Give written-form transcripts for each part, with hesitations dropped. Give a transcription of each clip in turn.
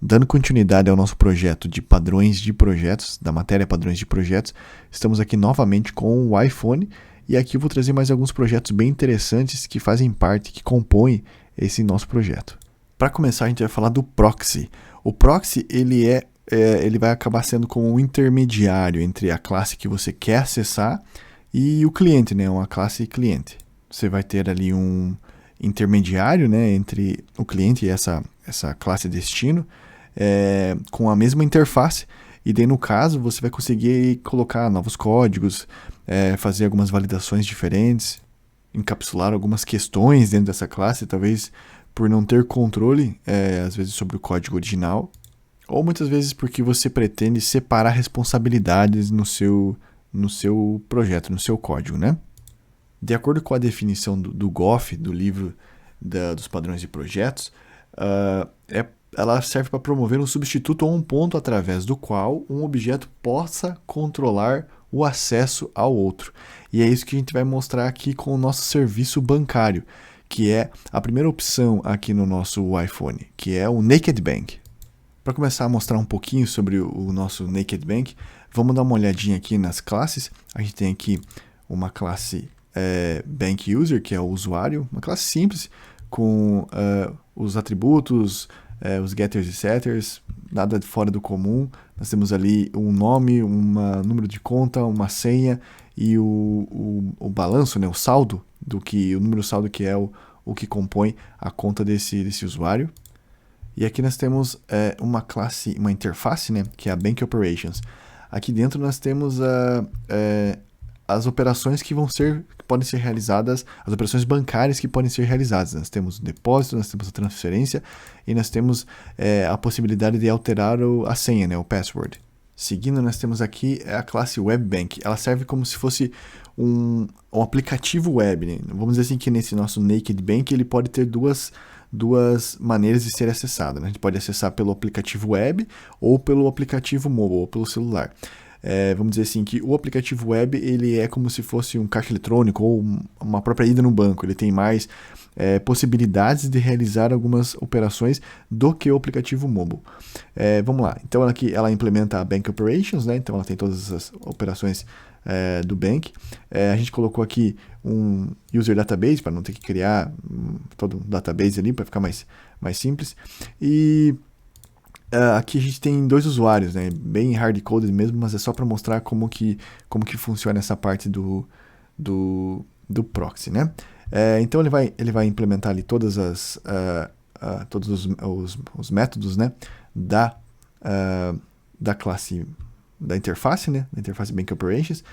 Dando continuidade ao nosso projeto de padrões de projetos, da matéria padrões de projetos, estamos aqui novamente com o iPhone e aqui eu vou trazer mais alguns projetos bem interessantes que fazem parte, que compõem esse nosso projeto. Para começar, a gente vai falar do proxy. O proxy ele vai acabar sendo como um intermediário entre a classe que você quer acessar e o cliente, né? Uma classe cliente. Você vai ter ali um intermediário, né, entre o cliente e essa classe destino, com a mesma interface, e daí no caso você vai conseguir colocar novos códigos, fazer algumas validações diferentes, encapsular algumas questões dentro dessa classe, talvez por não ter controle, às vezes sobre o código original, ou muitas vezes porque você pretende separar responsabilidades no seu projeto, no seu código, né? De acordo com a definição do Goff, do livro dos padrões de projetos, ela serve para promover um substituto ou um ponto através do qual um objeto possa controlar o acesso ao outro. E é isso que a gente vai mostrar aqui com o nosso serviço bancário, que é a primeira opção aqui no nosso iPhone, que é o Naked Bank. Para começar a mostrar um pouquinho sobre o nosso Naked Bank, vamos dar uma olhadinha aqui nas classes. A gente tem aqui uma classe Bank User, que é o usuário, uma classe simples, com os atributos, os getters e setters, nada fora do comum. Nós temos ali um nome, um número de conta, uma senha e o balanço, né, o saldo, o número saldo que é o que compõe a conta desse usuário. E aqui nós temos uma classe, uma interface, né, que é a Bank Operations. Aqui dentro nós temos as operações que podem ser realizadas, as operações bancárias que podem ser realizadas. Nós temos o depósito, nós temos a transferência e nós temos a possibilidade de alterar a senha, né, o password. Seguindo, nós temos aqui a classe Web Bank. Ela serve como se fosse um aplicativo web, né? Vamos dizer assim que nesse nosso Naked Bank ele pode ter duas maneiras de ser acessado, né? A gente pode acessar pelo aplicativo web ou pelo aplicativo mobile, ou pelo celular. Vamos dizer assim que o aplicativo web ele é como se fosse um caixa eletrônico ou uma própria ida no banco. Ele tem mais possibilidades de realizar algumas operações do que o aplicativo mobile. Vamos lá. Então aqui ela implementa a Bank Operations, né? Então ela tem todas as operações do Bank. A gente colocou aqui um User Database para não ter que criar todo um database ali para ficar mais simples. E aqui a gente tem dois usuários, né? Bem hard-coded mesmo, mas é só para mostrar como que funciona essa parte do proxy, né? Então ele vai implementar ali todos os métodos, né? Da classe, da interface, né? Da interface Bank Operations,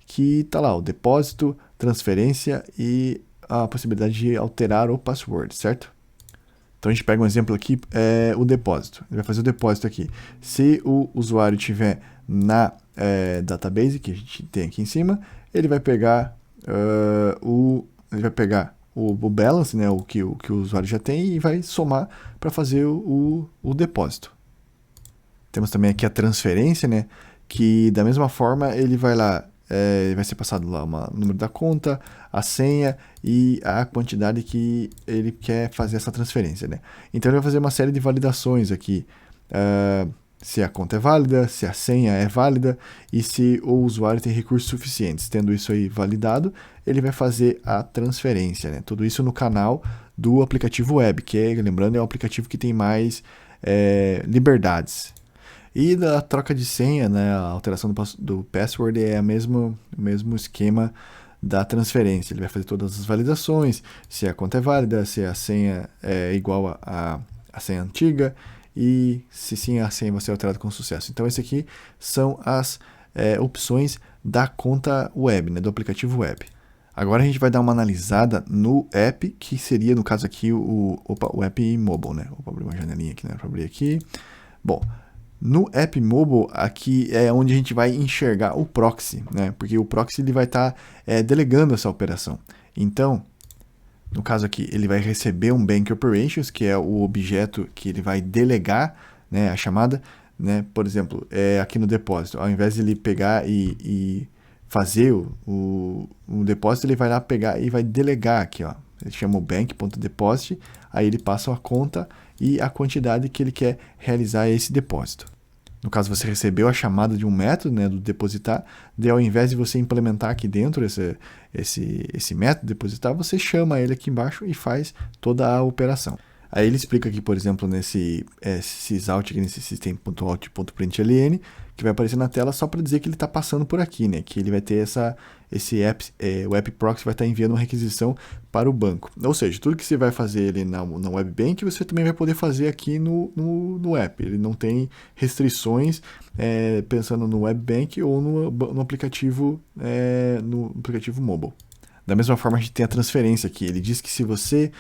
que está lá o depósito, transferência e a possibilidade de alterar o password, certo? Então a gente pega um exemplo aqui, o depósito. Ele vai fazer o depósito aqui. Se o usuário tiver na database que a gente tem aqui em cima, ele vai pegar o balance, né, o que o usuário já tem, e vai somar para fazer o depósito. Temos também aqui a transferência, né, que da mesma forma ele vai lá, vai ser passado lá o número da conta, a senha e a quantidade que ele quer fazer essa transferência, né? Então ele vai fazer uma série de validações aqui, se a conta é válida, se a senha é válida e se o usuário tem recursos suficientes. Tendo isso aí validado, ele vai fazer a transferência, né? Tudo isso no canal do aplicativo web, que lembrando, é o aplicativo que tem mais liberdades. E da troca de senha, né, a alteração do password é o mesmo esquema da transferência. Ele vai fazer todas as validações, se a conta é válida, se a senha é igual a senha antiga e se sim a senha vai ser alterada com sucesso. Então esse aqui são as opções da conta web, né, do aplicativo web. Agora a gente vai dar uma analisada no app, que seria no caso aqui o app mobile, né? Vou abrir uma janelinha aqui, né, para abrir aqui. Bom, no app mobile, aqui é onde a gente vai enxergar o proxy, né? Porque o proxy ele vai estar delegando essa operação. Então, no caso aqui, ele vai receber um Bank Operations, que é o objeto que ele vai delegar, né, a chamada, né? Por exemplo, aqui no depósito, ao invés de ele pegar e fazer o depósito, ele vai lá pegar e vai delegar aqui, ó. Ele chama o bank.deposit, aí ele passa a conta e a quantidade que ele quer realizar esse depósito. No caso, você recebeu a chamada de um método, né, do depositar, daí ao invés de você implementar aqui dentro esse método depositar, você chama ele aqui embaixo e faz toda a operação. Aí ele explica aqui, por exemplo, nesse sysout, aqui nesse system.out.println, que vai aparecer na tela só para dizer que ele está passando por aqui, né? Que ele vai ter o app proxy vai estar enviando uma requisição para o banco. Ou seja, tudo que você vai fazer ali na web bank, você também vai poder fazer aqui no app. Ele não tem restrições pensando no web bank ou no aplicativo mobile. Da mesma forma, a gente tem a transferência aqui. Ele diz que se você...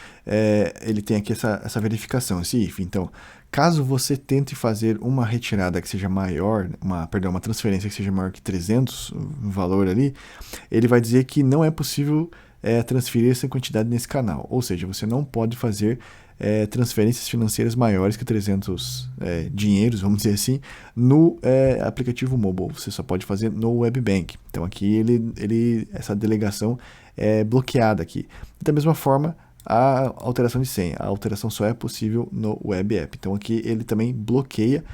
ele tem aqui essa verificação, esse if. Então, caso você tente fazer uma retirada que seja maior, uma transferência que seja maior que 300, o valor ali, ele vai dizer que não é possível transferir essa quantidade nesse canal. Ou seja, você não pode fazer transferências financeiras maiores que 300 dinheiros, vamos dizer assim, no aplicativo mobile. Você só pode fazer no web bank. Então, aqui essa delegação é bloqueada aqui. Da mesma forma, a alteração de senha. A alteração só é possível no web app. Então, aqui ele também bloqueia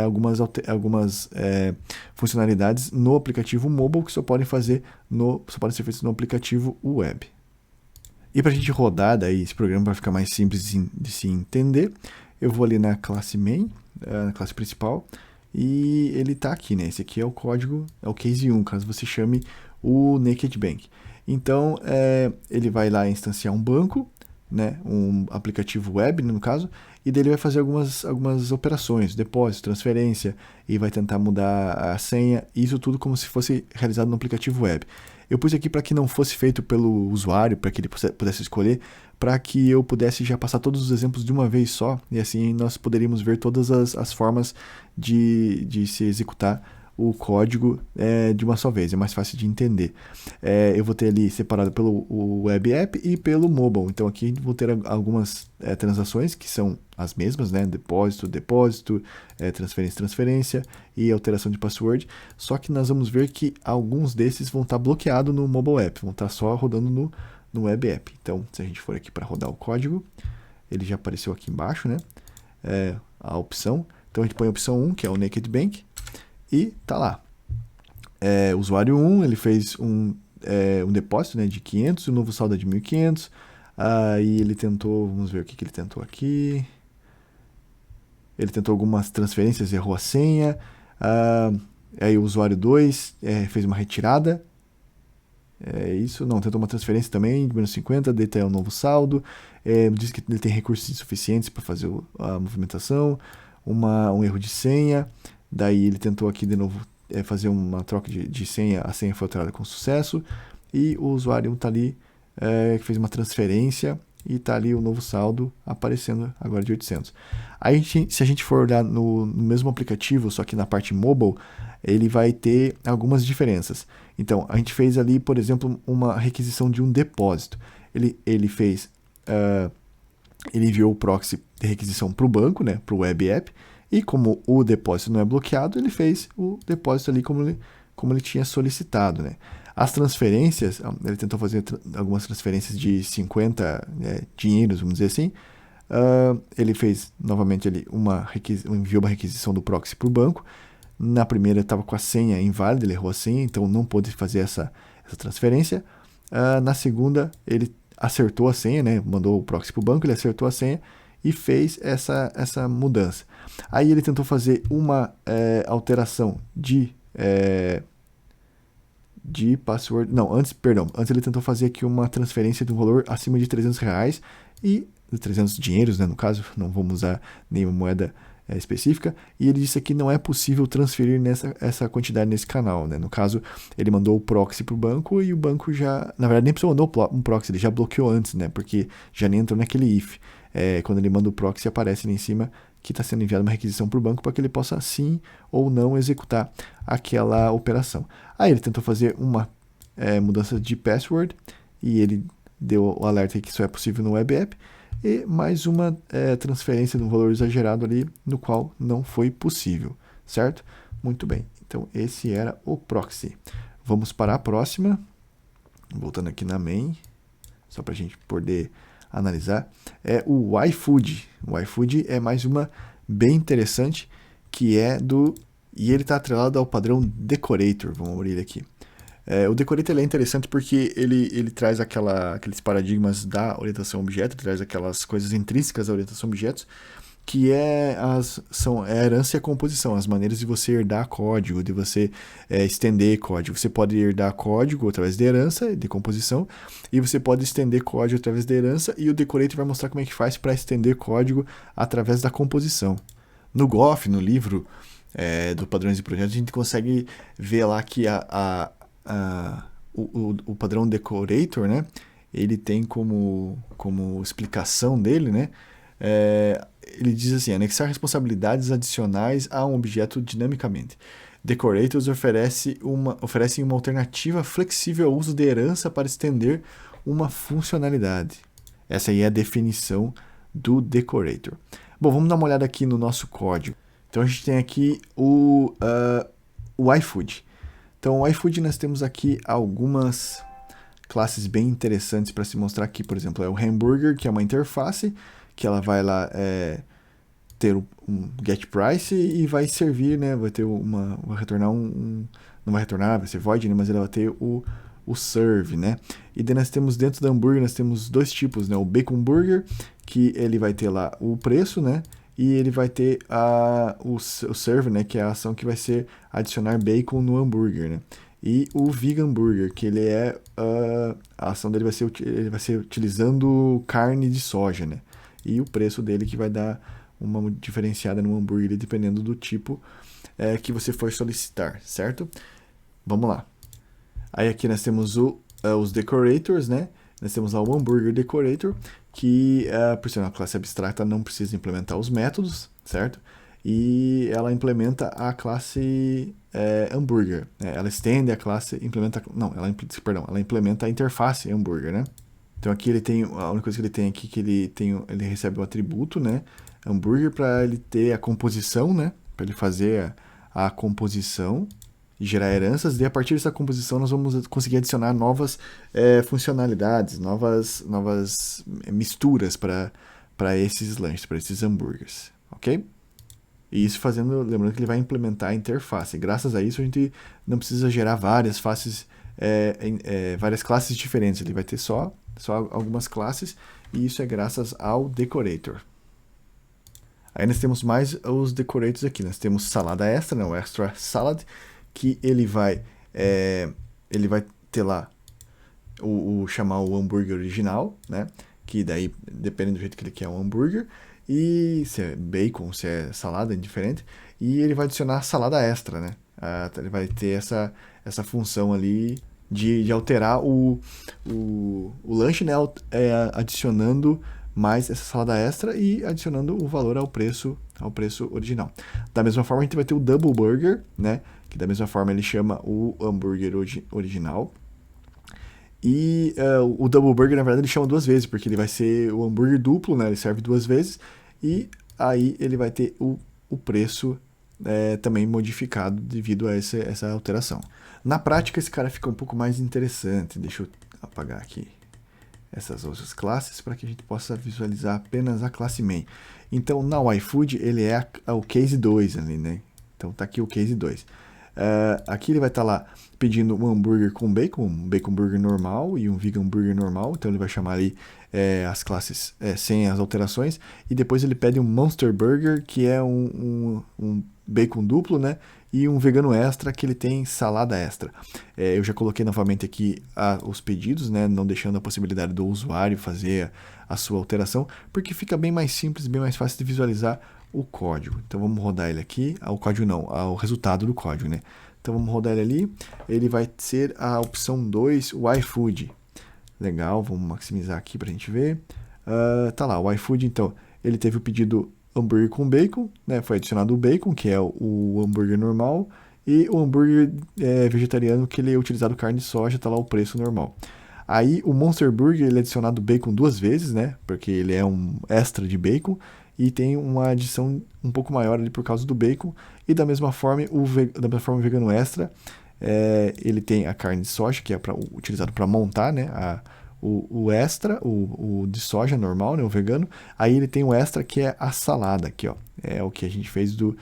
algumas funcionalidades no aplicativo mobile que só podem ser feitas no aplicativo web. E para a gente rodar daí esse programa para ficar mais simples de se entender, eu vou ali na classe main, na classe principal, e ele está aqui, né? Esse aqui é o código, é o case 1, caso você chame o Naked Bank. Então, ele vai lá instanciar um banco, né? Um aplicativo web, no caso, e daí ele vai fazer algumas operações, depósito, transferência, e vai tentar mudar a senha, isso tudo como se fosse realizado no aplicativo web. Eu pus aqui para que não fosse feito pelo usuário, para que ele pudesse escolher, para que eu pudesse já passar todos os exemplos de uma vez só, e assim nós poderíamos ver todas as formas de se executar o código de uma só vez, é mais fácil de entender. Eu vou ter ali separado pelo web app e pelo mobile, então aqui vou ter algumas transações que são as mesmas, né? Depósito, transferência e alteração de password, só que nós vamos ver que alguns desses vão estar bloqueados no mobile app, vão estar só rodando no web app. Então, se a gente for aqui para rodar o código, ele já apareceu aqui embaixo, né? A opção. Então a gente põe a opção 1, que é o Naked Bank, e tá lá. Usuário 1, ele fez um depósito, né, de 500, o novo saldo é de 1.500. Aí ele tentou, vamos ver o que ele tentou aqui. Ele tentou algumas transferências, errou a senha. Aí o usuário 2 fez uma retirada. Tentou uma transferência também de menos 50, daí tem um novo saldo. Diz que ele tem recursos insuficientes para fazer a movimentação. Um erro de senha. Daí ele tentou aqui de novo fazer uma troca de senha, a senha foi alterada com sucesso, e o usuário está ali, que fez uma transferência, e está ali o novo saldo aparecendo agora de 800. Aí se a gente for olhar no mesmo aplicativo, só que na parte mobile, ele vai ter algumas diferenças. Então, a gente fez ali, por exemplo, uma requisição de um depósito. Ele enviou o proxy de requisição para o banco, né, para o web app, e como o depósito não é bloqueado, ele fez o depósito ali como ele tinha solicitado, né. As transferências, ele tentou fazer algumas transferências de 50 dinheiros, vamos dizer assim. Ele fez novamente ali enviou uma requisição do proxy para o banco. Na primeira estava com a senha inválida, ele errou a senha, então não pôde fazer essa transferência. Na segunda, ele acertou a senha, né, mandou o proxy para o banco, ele acertou a senha e fez essa mudança. Aí ele tentou fazer uma alteração de password. Não, antes ele tentou fazer aqui uma transferência de um valor acima de R$300 e 300 dinheiros, né, no caso, não vamos usar nenhuma moeda específica, e ele disse que não é possível transferir essa quantidade nesse canal, né? No caso, ele mandou o proxy para o banco e o banco já, na verdade, nem precisou mandar um proxy, ele já bloqueou antes, né? Porque já nem entrou naquele if. Quando ele manda o proxy, aparece ali em cima que está sendo enviada uma requisição para o banco para que ele possa sim ou não executar aquela operação. Aí ele tentou fazer uma mudança de password e ele deu o alerta que isso é possível no web app, e mais uma transferência de um valor exagerado ali, no qual não foi possível, certo? Muito bem, então esse era o proxy. Vamos para a próxima, voltando aqui na main, só para a gente poder analisar é o iFood. O iFood é mais uma bem interessante, que é do... E ele está atrelado ao padrão Decorator. Vamos abrir ele aqui. O Decorator ele é interessante porque ele traz aqueles paradigmas da orientação a objeto, traz aquelas coisas intrínsecas à orientação a objetos, que são a herança e a composição, as maneiras de você herdar código, de você estender código. Você pode herdar código através de herança, de composição, e você pode estender código através de herança, e o Decorator vai mostrar como é que faz para estender código através da composição. No Goff, no livro do Padrões de Projetos, a gente consegue ver lá que o padrão Decorator, né, ele tem como explicação dele, né, ele diz assim: anexar responsabilidades adicionais a um objeto dinamicamente. Decorators oferecem uma alternativa flexível ao uso de herança para estender uma funcionalidade. Essa aí é a definição do Decorator. Bom, vamos dar uma olhada aqui no nosso código. Então a gente tem aqui o iFood. Então o iFood nós temos aqui algumas classes bem interessantes para se mostrar aqui. Por exemplo, é o Hamburger, que é uma interface, que ela vai lá ter um get price e vai servir, né? Vai ter vai retornar não vai retornar, vai ser void, né? Mas ele vai ter o serve, né? E daí nós temos dentro do hambúrguer, nós temos dois tipos, né? O bacon burger, que ele vai ter lá o preço, né? E ele vai ter o serve, né? Que é a ação que vai ser adicionar bacon no hambúrguer, né? E o vegan burger, que ele a ação dele ele vai ser utilizando carne de soja, né? E o preço dele que vai dar uma diferenciada no hambúrguer, dependendo do tipo que você for solicitar, certo? Vamos lá. Aí aqui nós temos os decorators, né? Nós temos lá o hambúrguer decorator, que por ser uma classe abstrata não precisa implementar os métodos, certo? E ela implementa a classe hambúrguer. Ela estende a classe, ela implementa a interface hambúrguer, né? Então aqui a única coisa que ele tem aqui que ele recebe o atributo, né? Hambúrguer, para ele ter a composição, né? Para ele fazer a composição e gerar heranças. E a partir dessa composição nós vamos conseguir adicionar novas funcionalidades, novas misturas para esses lanches, para esses hambúrgueres, ok? E isso lembrando que ele vai implementar a interface. Graças a isso a gente não precisa gerar várias classes diferentes. Ele vai ter só algumas classes, e isso é graças ao Decorator. Aí nós temos mais os Decorators aqui. Nós temos salada extra, né, o Extra Salad, que ele vai ter lá chamar o hambúrguer original, né, que daí depende do jeito que ele quer o hambúrguer, e se é bacon, se é salada, é indiferente, e ele vai adicionar salada extra, né, ele vai ter essa função ali de alterar o lanche, né, adicionando mais essa salada extra e adicionando o valor ao preço original. Da mesma forma, a gente vai ter o Double Burger, né, que da mesma forma ele chama o hambúrguer original. E o Double Burger, na verdade, ele chama duas vezes, porque ele vai ser o hambúrguer duplo, né, ele serve duas vezes, e aí ele vai ter o preço também modificado devido a essa alteração. Na prática, esse cara fica um pouco mais interessante. Deixa eu apagar aqui essas outras classes para que a gente possa visualizar apenas a classe main. Então, na iFood, ele é o case 2 ali, né? Então, tá aqui o case 2. Aqui ele vai estar lá pedindo um hambúrguer com bacon, um bacon burger normal e um vegan burger normal. Então, ele vai chamar ali as classes sem as alterações. E depois ele pede um Monster Burger, que é um bacon duplo, né? E um vegano extra, que ele tem salada extra. Eu já coloquei novamente aqui os pedidos, né, não deixando a possibilidade do usuário fazer a sua alteração, porque fica bem mais simples, bem mais fácil de visualizar o código. Então vamos rodar ele aqui, o código não, o resultado do código, né? Então vamos rodar ele ali, ele vai ser a opção 2, o iFood. Legal, vamos maximizar aqui pra gente ver. Tá lá, o iFood, então, ele teve o pedido hambúrguer com bacon, né? Foi adicionado o bacon, que é o hambúrguer normal, e o hambúrguer vegetariano, que ele é utilizado carne de soja, tá lá o preço normal. Aí o Monster Burger, ele é adicionado bacon duas vezes, né? Porque ele é um extra de bacon, e tem uma adição um pouco maior ali por causa do bacon. E da mesma forma, o vegano extra, ele tem a carne de soja, que é utilizado para montar, né, o extra, o de soja normal, né, o vegano. Aí ele tem o extra, que é a salada aqui, ó. É o que a gente fez do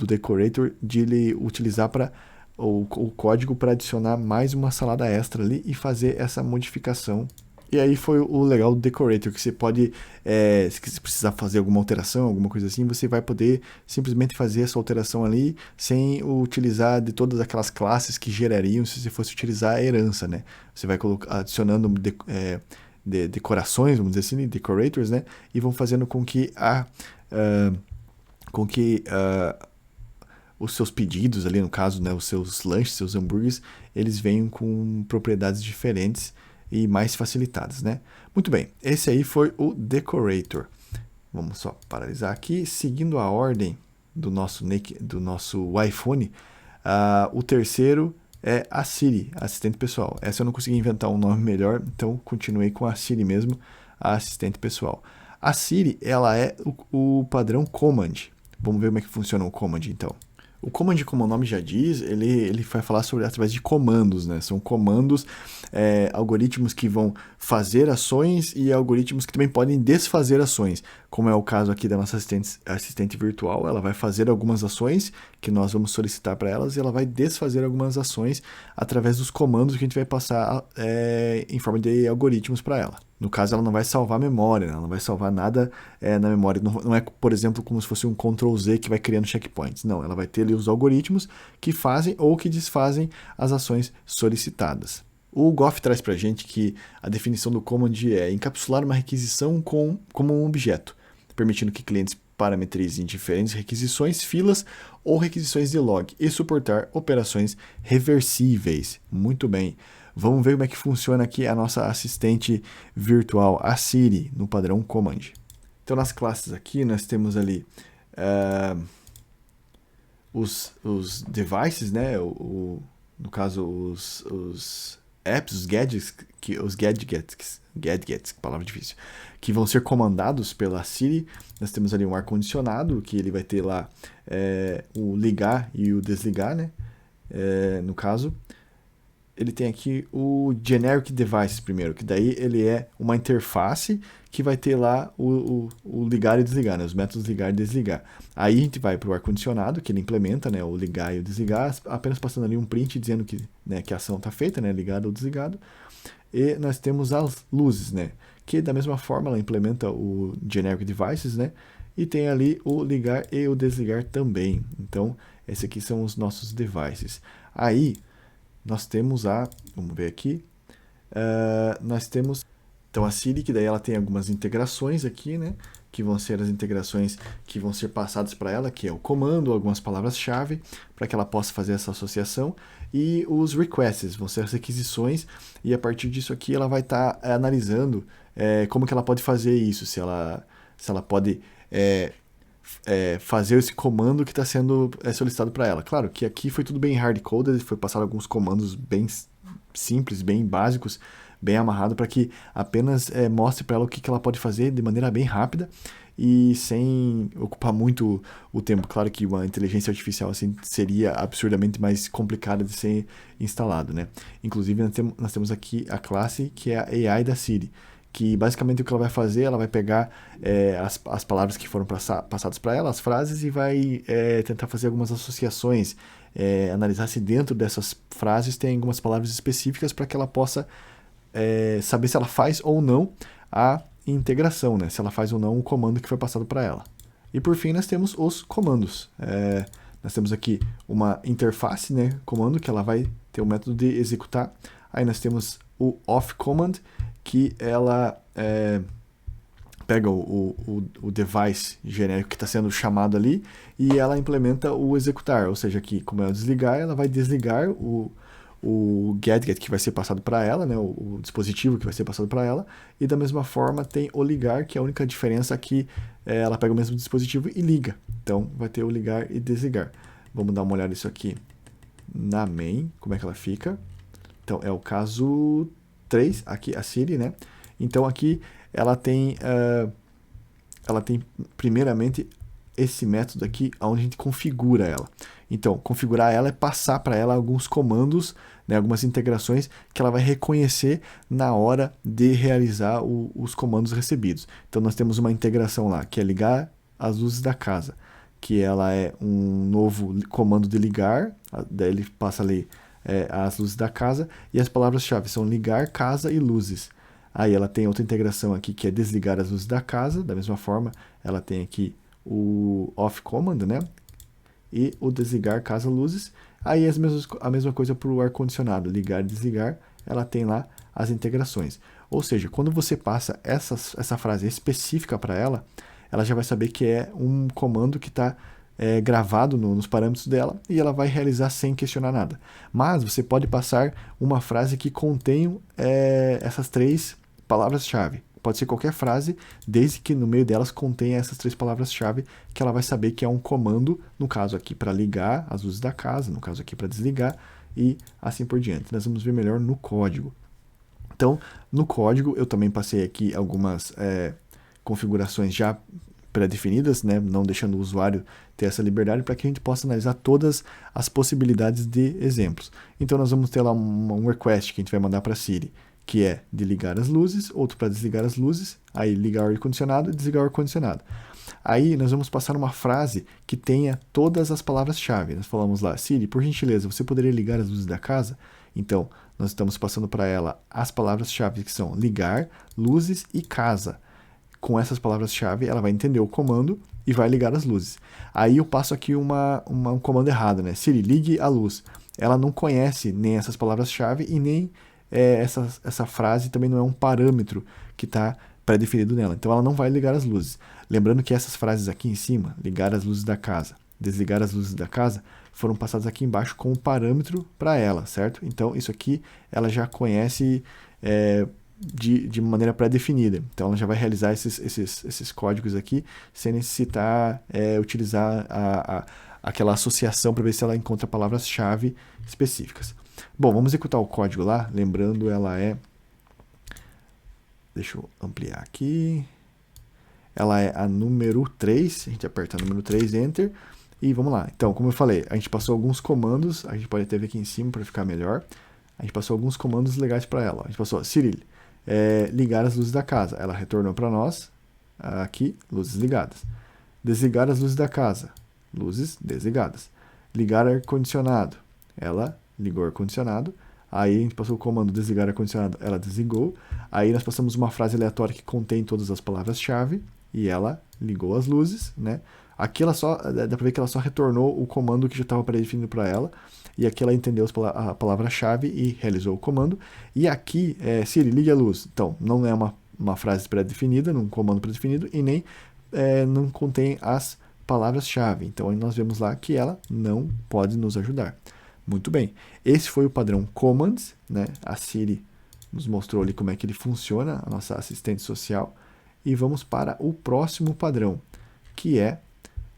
decorator, de ele utilizar para o código para adicionar mais uma salada extra ali e fazer essa modificação. E aí foi o legal do decorator, que você pode, se você precisar fazer alguma alteração, alguma coisa assim, você vai poder simplesmente fazer essa alteração ali sem utilizar de todas aquelas classes que gerariam se você fosse utilizar a herança, né? Você vai adicionando decorações, vamos dizer assim, decorators, né? E vão fazendo com que os seus pedidos ali, no caso, né, os seus lanches, seus hambúrgueres, eles venham com propriedades diferentes e mais facilitadas, né? Muito bem, esse aí foi o decorator. Vamos só paralisar aqui, seguindo a ordem do nosso iPhone. O terceiro é a Siri, assistente pessoal. Essa eu não consegui inventar um nome melhor, então continuei com a Siri mesmo, a assistente pessoal. A Siri, ela é o padrão Command. Vamos ver como é que funciona o Command, então. O Command, como o nome já diz, ele vai falar sobre através de comandos, né? São comandos, algoritmos que vão fazer ações e algoritmos que também podem desfazer ações. Como é o caso aqui da nossa assistente virtual, ela vai fazer algumas ações que nós vamos solicitar para elas e ela vai desfazer algumas ações através dos comandos que a gente vai passar em forma de algoritmos para ela. No caso, ela não vai salvar memória, ela não vai salvar nada na memória. Não é, por exemplo, como se fosse um Ctrl+Z que vai criando checkpoints. Não, ela vai ter ali os algoritmos que fazem ou que desfazem as ações solicitadas. O Goff traz para a gente que a definição do command é encapsular uma requisição como um objeto, permitindo que clientes parametrizem diferentes requisições, filas ou requisições de log e suportar operações reversíveis. Muito bem. Vamos ver como é que funciona aqui a nossa assistente virtual, a Siri, no padrão Command. Então, nas classes aqui, nós temos ali os devices, né? No caso, os apps, os gadgets, que palavra difícil, que vão ser comandados pela Siri. Nós temos ali um ar-condicionado, que ele vai ter lá o ligar e o desligar, né? No caso, ele tem aqui o Generic Devices primeiro, que daí ele é uma interface que vai ter lá o ligar e desligar, né? Os métodos ligar e desligar. Aí a gente vai para o ar-condicionado, que ele implementa, né, o ligar e o desligar, apenas passando ali um print dizendo que, né, que a ação está feita, né, ligado ou desligado. E nós temos as luzes, né, que da mesma forma ela implementa o Generic Devices, né, e tem ali o ligar e o desligar também. Então, esses aqui são os nossos devices. Aí, nós temos vamos ver aqui, nós temos, então a Siri, que daí ela tem algumas integrações aqui, né, que vão ser as integrações que vão ser passadas para ela, que é o comando, algumas palavras-chave, para que ela possa fazer essa associação, e os requests, vão ser as requisições, e a partir disso aqui ela vai estar analisando como que ela pode fazer isso, se ela pode fazer esse comando que está sendo solicitado para ela. Claro que aqui foi tudo bem hard-coded, foi passado alguns comandos bem simples, bem básicos, bem amarrado para que apenas mostre para ela o que ela pode fazer de maneira bem rápida e sem ocupar muito o tempo. Claro que uma inteligência artificial assim seria absurdamente mais complicada de ser instalado, né? Inclusive nós temos aqui a classe que é a AI da Siri, que basicamente o que ela vai fazer, ela vai pegar as palavras que foram passadas para ela, as frases, e vai tentar fazer algumas associações, analisar se dentro dessas frases tem algumas palavras específicas para que ela possa saber se ela faz ou não a integração, né? Se ela faz ou não o comando que foi passado para ela. E por fim nós temos os comandos. Nós temos aqui uma interface, né? Comando, que ela vai ter o método de executar. Aí nós temos o off command, que ela pega o device genérico que está sendo chamado ali e ela implementa o executar, ou seja, aqui, como é o desligar, ela vai desligar o gadget que vai ser passado para ela, né, o dispositivo que vai ser passado para ela, e da mesma forma tem o ligar, que é a única diferença aqui, ela pega o mesmo dispositivo e liga. Então vai ter o ligar e desligar. Vamos dar uma olhada nisso aqui na main, como é que ela fica. Então é o caso 3, aqui a Siri, né? Então aqui ela tem primeiramente esse método aqui onde a gente configura ela. Então, configurar ela é passar para ela alguns comandos, né, algumas integrações que ela vai reconhecer na hora de realizar os comandos recebidos. Então, nós temos uma integração lá, que é ligar as luzes da casa, que ela é um novo comando de ligar, daí ele passa ali as luzes da casa, e as palavras-chave são ligar, casa e luzes. Aí ela tem outra integração aqui que é desligar as luzes da casa, da mesma forma ela tem aqui o off command, né? E o desligar casa luzes. Aí a mesma coisa para o ar-condicionado, ligar e desligar, ela tem lá as integrações. Ou seja, quando você passa essa frase específica para ela, ela já vai saber que é um comando que está gravado nos parâmetros dela e ela vai realizar sem questionar nada. Mas você pode passar uma frase que contém essas 3 palavras-chave. Pode ser qualquer frase, desde que no meio delas contenha essas 3 palavras-chave, que ela vai saber que é um comando, no caso aqui para ligar as luzes da casa, no caso aqui para desligar, e assim por diante. Nós vamos ver melhor no código. Então, no código, eu também passei aqui algumas configurações já pré-definidas, né, não deixando o usuário ter essa liberdade para que a gente possa analisar todas as possibilidades de exemplos. Então, nós vamos ter lá um request que a gente vai mandar para a Siri, que é de ligar as luzes, outro para desligar as luzes, aí ligar o ar-condicionado e desligar o ar-condicionado. Aí nós vamos passar uma frase que tenha todas as palavras-chave. Nós falamos lá, Siri, por gentileza, você poderia ligar as luzes da casa? Então, nós estamos passando para ela as palavras-chave que são ligar, luzes e casa. Com essas palavras-chave, ela vai entender o comando e vai ligar as luzes. Aí eu passo aqui um comando errado, né? Siri, ligue a luz. Ela não conhece nem essas palavras-chave e nem essa frase também não é um parâmetro que está pré-definido nela. Então ela não vai ligar as luzes. Lembrando que essas frases aqui em cima, ligar as luzes da casa, desligar as luzes da casa, foram passadas aqui embaixo com um parâmetro para ela, certo? Então isso aqui ela já conhece de maneira pré-definida. Então ela já vai realizar esses códigos aqui sem necessitar utilizar aquela associação para ver se ela encontra palavras-chave específicas. Bom, vamos executar o código lá. Lembrando, ela é... Deixa eu ampliar aqui. Ela é a número 3. A gente aperta o número 3, Enter. E vamos lá. Então, como eu falei, a gente passou alguns comandos. A gente pode até ver aqui em cima para ficar melhor. A gente passou alguns comandos legais para ela. A gente passou, Siri, ligar as luzes da casa. Ela retornou para nós, aqui, luzes ligadas. Desligar as luzes da casa. Luzes desligadas. Ligar ar-condicionado. Ela ligou o ar-condicionado, aí a gente passou o comando desligar ar-condicionado, ela desligou, aí nós passamos uma frase aleatória que contém todas as palavras-chave, e ela ligou as luzes, né? Aqui ela só, dá pra ver que ela só retornou o comando que já estava pré-definido para ela, e aqui ela entendeu a palavra-chave e realizou o comando, e aqui, Siri, ligue a luz. Então, não é uma frase pré-definida, num comando pré-definido, e nem não contém as palavras-chave. Então, aí nós vemos lá que ela não pode nos ajudar. Muito bem, esse foi o padrão Commands, né? A Siri nos mostrou ali como é que ele funciona, a nossa assistente social. E vamos para o próximo padrão, que é,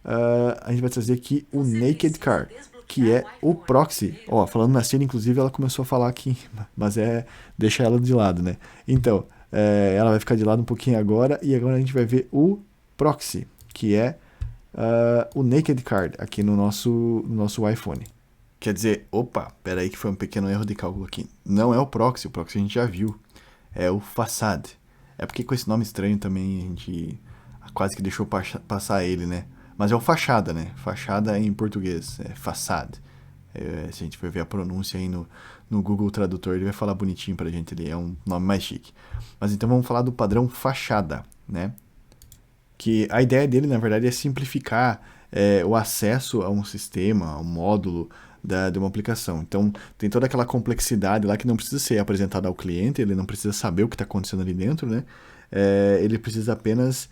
a gente vai trazer aqui o Naked Car, que é o proxy. Ó, falando na Siri, inclusive, ela começou a falar aqui, mas deixa ela de lado, né? Então, ela vai ficar de lado um pouquinho agora, e agora a gente vai ver o proxy, que é o Naked Card, aqui no nosso iPhone. Quer dizer, opa, peraí que foi um pequeno erro de cálculo aqui. Não é o proxy a gente já viu. É o Facade. É porque com esse nome estranho também a gente quase que deixou passar ele, né? Mas é o Fachada, né? Fachada em português, é Facade. Se a gente for ver a pronúncia aí no Google Tradutor, ele vai falar bonitinho pra gente, ele é um nome mais chique. Mas então vamos falar do padrão Fachada, né? Que a ideia dele, na verdade, é simplificar o acesso a um sistema, a um módulo de uma aplicação. Então, tem toda aquela complexidade lá que não precisa ser apresentada ao cliente, ele não precisa saber o que está acontecendo ali dentro, né? Ele precisa apenas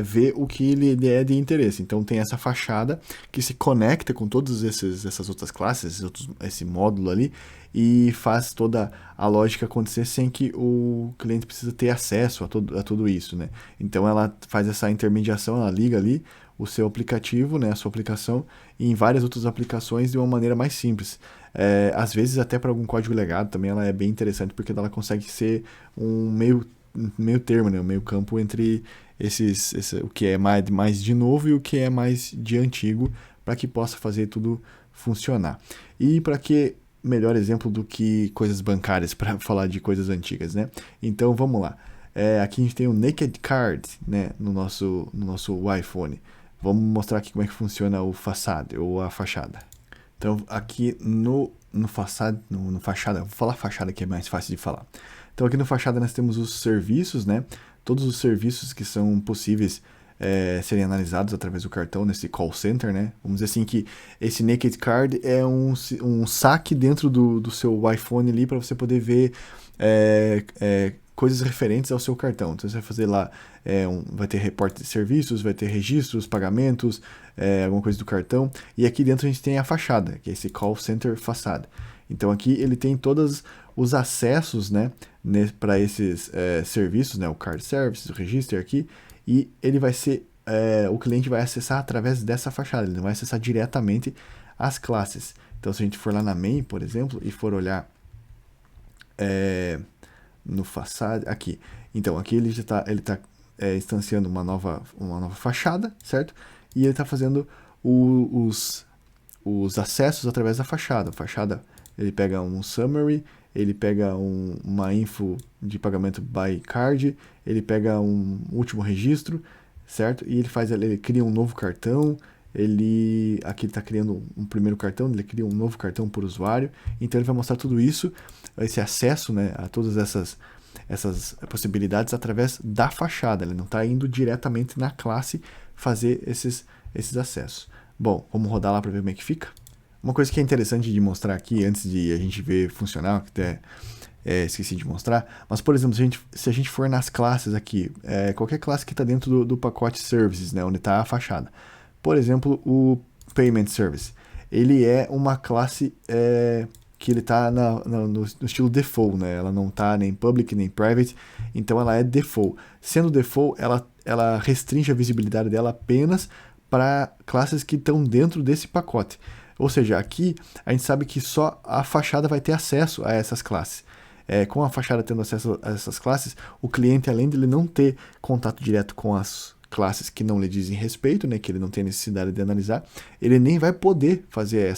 ver o que ele é de interesse. Então, tem essa fachada que se conecta com todas essas outras classes, esse módulo ali, e faz toda a lógica acontecer sem que o cliente precisa ter acesso a tudo isso, né? Então, ela faz essa intermediação, ela liga ali o seu aplicativo, né, a sua aplicação, e em várias outras aplicações de uma maneira mais simples. Às vezes, até para algum código legado também, ela é bem interessante, porque ela consegue ser um meio termo, né, um meio campo entre o que é mais de novo e o que é mais de antigo, para que possa fazer tudo funcionar. E para que melhor exemplo do que coisas bancárias para falar de coisas antigas, né? Então vamos lá. Aqui a gente tem o Naked Card, né, no nosso iPhone. Vamos mostrar aqui como é que funciona o façade ou a fachada. Então aqui no fachada, vou falar fachada que é mais fácil de falar. Então aqui no fachada nós temos os serviços, né? Todos os serviços que são possíveis serem analisados através do cartão nesse call center, né? Vamos dizer assim que esse Naked Card é um saque dentro do seu iPhone ali para você poder ver coisas referentes ao seu cartão. Então você vai fazer lá, vai ter reporte de serviços, vai ter registros, pagamentos, alguma coisa do cartão. E aqui dentro a gente tem a fachada, que é esse call center façada. Então aqui ele tem todos os acessos, né, para esses serviços, né, o card service, o register aqui, e ele vai ser, o cliente vai acessar através dessa fachada, ele não vai acessar diretamente as classes. Então se a gente for lá na main, por exemplo, e for olhar no façade, aqui, então aqui ele está instanciando uma nova fachada, certo? E ele está fazendo os acessos através da fachada. A fachada, ele pega um summary, ele pega uma info de pagamento by card, ele pega um último registro, certo? E ele cria um novo cartão, aqui ele está criando um primeiro cartão, ele cria um novo cartão por usuário, então ele vai mostrar tudo isso, esse acesso, né, a todas essas possibilidades através da fachada, ele não está indo diretamente na classe fazer esses acessos. Bom, vamos rodar lá para ver como é que fica. Uma coisa que é interessante de mostrar aqui, antes de a gente ver funcionar, que até esqueci de mostrar, mas, por exemplo, se a gente for nas classes aqui, qualquer classe que está dentro do pacote Services, né, onde está a fachada. Por exemplo, o Payment Service. Ele é uma classe que ele está no estilo default, né? Ela não está nem public nem private, então ela é default. Sendo default, ela restringe a visibilidade dela apenas para classes que estão dentro desse pacote. Ou seja, aqui a gente sabe que só a fachada vai ter acesso a essas classes. Com a fachada tendo acesso a essas classes, o cliente, além de ele não ter contato direto com as classes que não lhe dizem respeito, né, que ele não tem necessidade de analisar, ele nem vai poder fazer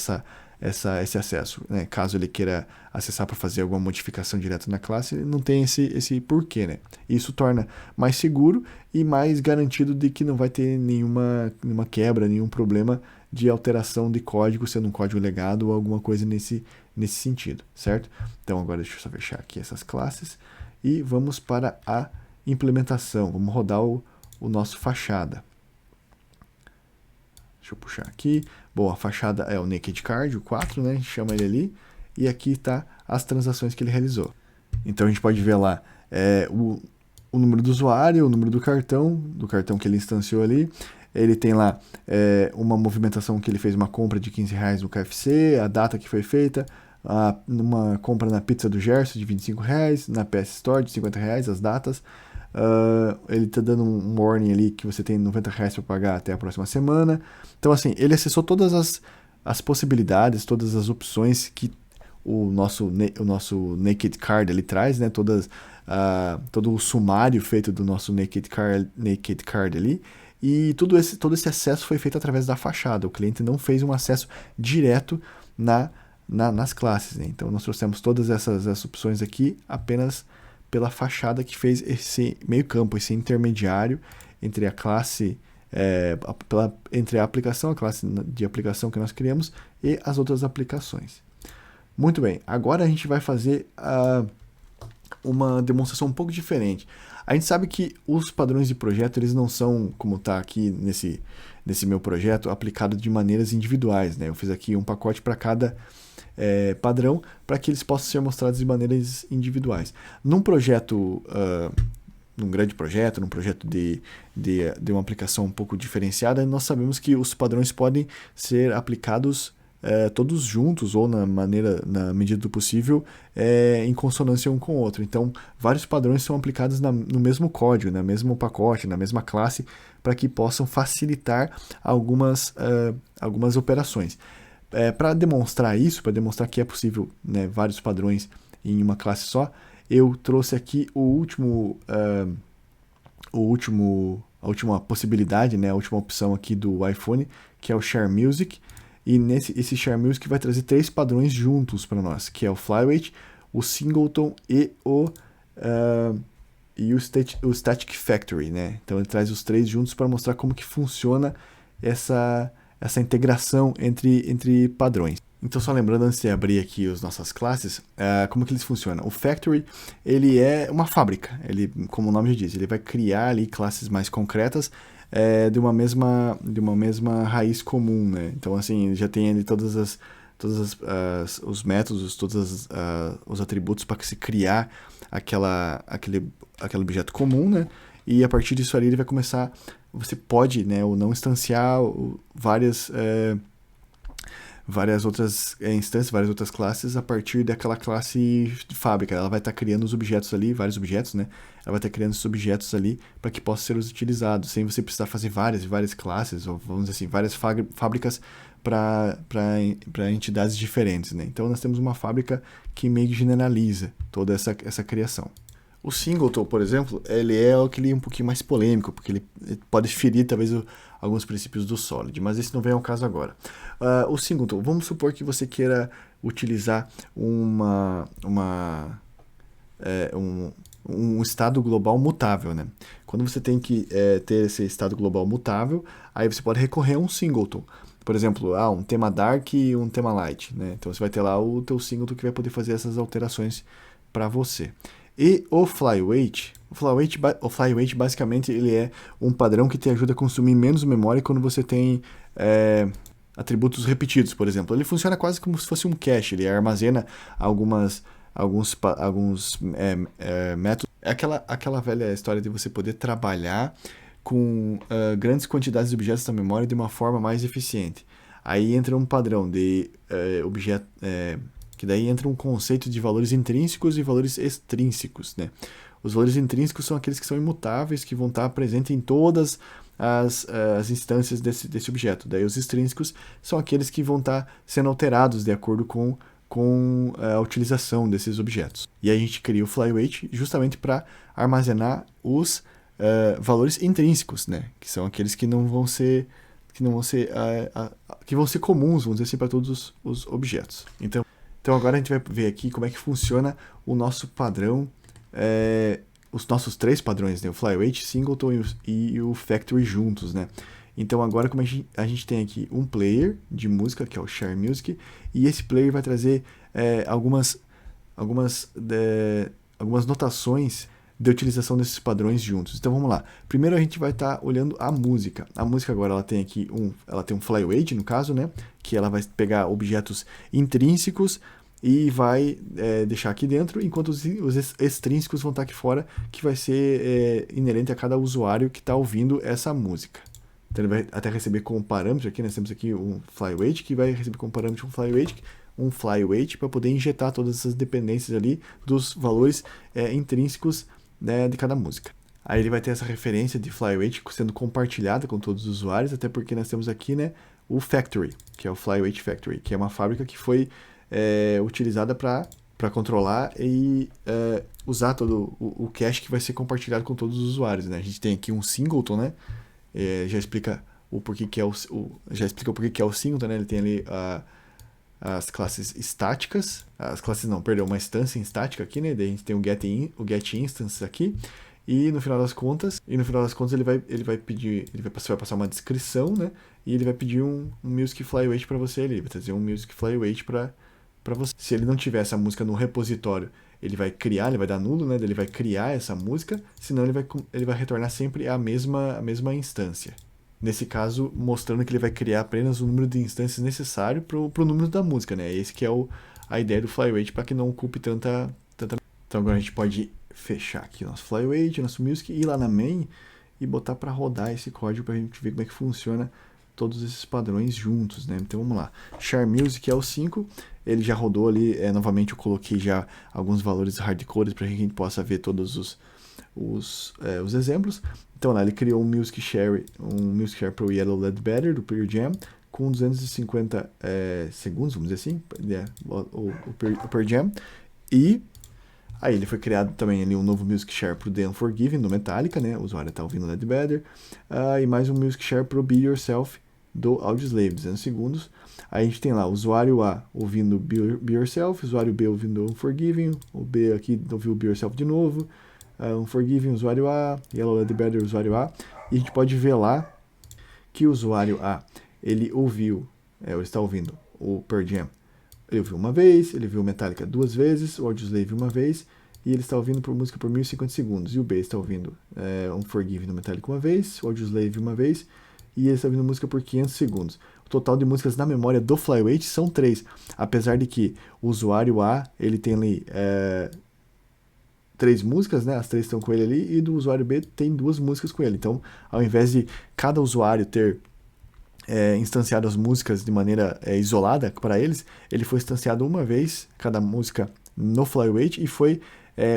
esse acesso, né? Caso ele queira acessar para fazer alguma modificação direto na classe, ele não tem esse porquê, né? Isso torna mais seguro e mais garantido de que não vai ter nenhuma quebra, nenhum problema de alteração de código, sendo um código legado ou alguma coisa nesse sentido, certo? Então agora deixa eu só fechar aqui essas classes e vamos para a implementação. Vamos rodar o nosso fachada. Deixa eu puxar aqui. Bom, a fachada é o Naked Card, o 4, né? A gente chama ele ali. E aqui está as transações que ele realizou. Então a gente pode ver lá o número do usuário, o número do cartão que ele instanciou ali. Ele tem lá uma movimentação que ele fez uma compra de R$15 no KFC, a data que foi feita, uma compra na pizza do Gerson de R$25, na PS Store de R$50, as datas. Ele está dando um warning ali que você tem R$90 para pagar até a próxima semana. Então, assim, ele acessou todas as possibilidades, todas as opções que o nosso Naked Card ele traz, né? Todo o sumário feito do nosso Naked Card ali. E todo esse acesso foi feito através da fachada. O cliente não fez um acesso direto nas classes, né? Então, nós trouxemos todas essas opções aqui apenas pela fachada que fez esse meio campo, esse intermediário entre a classe, entre a aplicação, a classe de aplicação que nós criamos e as outras aplicações. Muito bem, agora a gente vai fazer uma demonstração um pouco diferente. A gente sabe que os padrões de projeto, eles não são, como está aqui nesse meu projeto, aplicados de maneiras individuais, né? Eu fiz aqui um pacote para cada padrão, para que eles possam ser mostrados de maneiras individuais. Num projeto, num grande projeto, num projeto de uma aplicação um pouco diferenciada, nós sabemos que os padrões podem ser aplicados todos juntos ou na medida do possível, em consonância um com o outro. Então, vários padrões são aplicados no mesmo código, no mesmo pacote, na mesma classe, para que possam facilitar algumas operações. Para demonstrar isso, para demonstrar que é possível, né, vários padrões em uma classe só, eu trouxe aqui o último a última possibilidade, né, a última opção aqui do iPhone, que é o Share Music. E esse Share Music vai trazer 3 padrões juntos para nós, que é o Flyweight, o Singleton e o Static Factory, né? Então ele traz os 3 juntos para mostrar como que funciona essa integração entre padrões. Então, só lembrando, antes de abrir aqui as nossas classes, como que eles funcionam? O Factory, ele é uma fábrica. Ele, como o nome já diz, ele vai criar ali classes mais concretas de uma mesma raiz comum, né? Então, assim, já tem ali os métodos, todos os atributos para se criar aquele objeto comum, né? E a partir disso ali ele vai começar, você pode, né, ou não instanciar várias outras instâncias, várias outras classes a partir daquela classe de fábrica. Ela vai estar criando os objetos ali, vários objetos, né? Ela vai estar criando esses objetos ali para que possam ser utilizados, sem você precisar fazer várias classes, ou vamos dizer assim, várias fábricas para entidades diferentes, né? Então nós temos uma fábrica que meio que generaliza toda essa criação. O Singleton, por exemplo, ele é aquele um pouquinho mais polêmico, porque ele pode ferir talvez alguns princípios do Solid, mas esse não vem ao caso agora. O Singleton, vamos supor que você queira utilizar um estado global mutável, né? Quando você tem que ter esse estado global mutável, aí você pode recorrer a um Singleton. Por exemplo, um tema Dark e um tema Light, né? Então você vai ter lá o teu Singleton que vai poder fazer essas alterações para você. E o Flyweight basicamente ele é um padrão que te ajuda a consumir menos memória quando você tem atributos repetidos, por exemplo. Ele funciona quase como se fosse um cache, ele armazena alguns métodos. É aquela velha história de você poder trabalhar com grandes quantidades de objetos na memória de uma forma mais eficiente. Aí entra um padrão de objeto... que daí entra um conceito de valores intrínsecos e valores extrínsecos, né? Os valores intrínsecos são aqueles que são imutáveis, que vão estar presentes em todas as instâncias desse objeto. Daí os extrínsecos são aqueles que vão estar sendo alterados de acordo com a utilização desses objetos. E aí a gente cria o Flyweight justamente para armazenar os valores intrínsecos, né? Que são aqueles que vão ser comuns, vamos dizer assim, para todos os objetos. Então agora a gente vai ver aqui como é que funciona o nosso padrão, os nossos 3 padrões, né? O Flyweight, Singleton e o Factory juntos, né? Então agora como a gente tem aqui um player de música, que é o Share Music, e esse player vai trazer algumas notações de utilização desses padrões juntos. Então vamos lá. Primeiro a gente vai estar olhando a música. A música agora ela tem aqui um Flyweight, no caso, né? Que ela vai pegar objetos intrínsecos e vai deixar aqui dentro, enquanto os extrínsecos vão estar aqui fora, que vai ser inerente a cada usuário que está ouvindo essa música. Então ele vai até receber como parâmetro aqui, nós temos aqui um Flyweight, que vai receber como parâmetro um Flyweight para poder injetar todas essas dependências ali dos valores intrínsecos, né, de cada música. Aí ele vai ter essa referência de Flyweight sendo compartilhada com todos os usuários, até porque nós temos aqui, né, o Factory, que é o Flyweight Factory, que é uma fábrica que foi utilizada para controlar e usar todo o cache que vai ser compartilhado com todos os usuários, né? A gente tem aqui um Singleton, né? Já explica o porquê que é o Singleton, né? Ele tem ali as classes estáticas, uma instância estática aqui, né? Daí a gente tem o get instance aqui, e no final das contas você vai passar uma descrição, né? E ele vai pedir um music flyweight para você ali, ele vai trazer um music flyweight para você. Se ele não tiver essa música no repositório, ele vai dar nulo, né? Ele vai criar essa música, senão ele vai retornar sempre a mesma instância. Nesse caso, mostrando que ele vai criar apenas o número de instâncias necessário para o número da música, né? Esse que é a ideia do Flyweight, para que não ocupe tanta... Então agora a gente pode fechar aqui o nosso Flyweight, nosso Music, ir lá na main e botar para rodar esse código para a gente ver como é que funciona todos esses padrões juntos, né? Então vamos lá. Share Music é o 5, ele já rodou ali, novamente eu coloquei já alguns valores hardcoded para que a gente possa ver todos os exemplos. Então lá ele criou um Music Share para o Yellow Ledbetter do Pearl Jam com 250 segundos, vamos dizer assim, o Pearl Jam. E Aí ele foi criado também ali um novo Music Share para o The Unforgiven do Metallica, né? O usuário está ouvindo Ledbetter. E mais um Music Share para o Be Yourself do Audioslave, 200 segundos. Aí a gente tem lá o usuário A ouvindo Be Yourself, o usuário B ouvindo Unforgiven, o B aqui ouviu Be Yourself de novo, Unforgiven, usuário A, Yellow Ledbetter, usuário A. E a gente pode ver lá que o usuário A, ele ouviu, ele está ouvindo o Pearl Jam. Ele ouviu uma vez, ele viu o Metallica 2 vezes, o Audioslave uma vez, e ele está ouvindo por música por 1050 segundos. E o B está ouvindo Unforgiven do Metallica uma vez, o Audioslave uma vez, e ele está ouvindo música por 500 segundos. O total de músicas na memória do Flyweight são 3, apesar de que o usuário A, ele tem ali 3 músicas, né? As 3 estão com ele ali, e do usuário B tem 2 músicas com ele. Então, ao invés de cada usuário ter instanciado as músicas de maneira isolada para eles, ele foi instanciado uma vez, cada música no Flyweight, e foi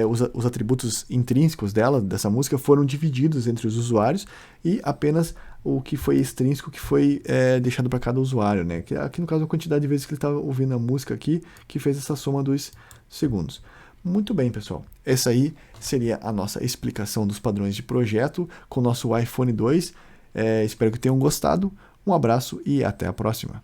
os atributos intrínsecos dessa música foram divididos entre os usuários, e apenas o que foi extrínseco que foi deixado para cada usuário, né? Que aqui no caso a quantidade de vezes que ele estava ouvindo a música aqui, que fez essa soma dos segundos. Muito bem, pessoal. Essa aí seria a nossa explicação dos padrões de projeto com o nosso iPhone 2. Espero que tenham gostado. Um abraço e até a próxima.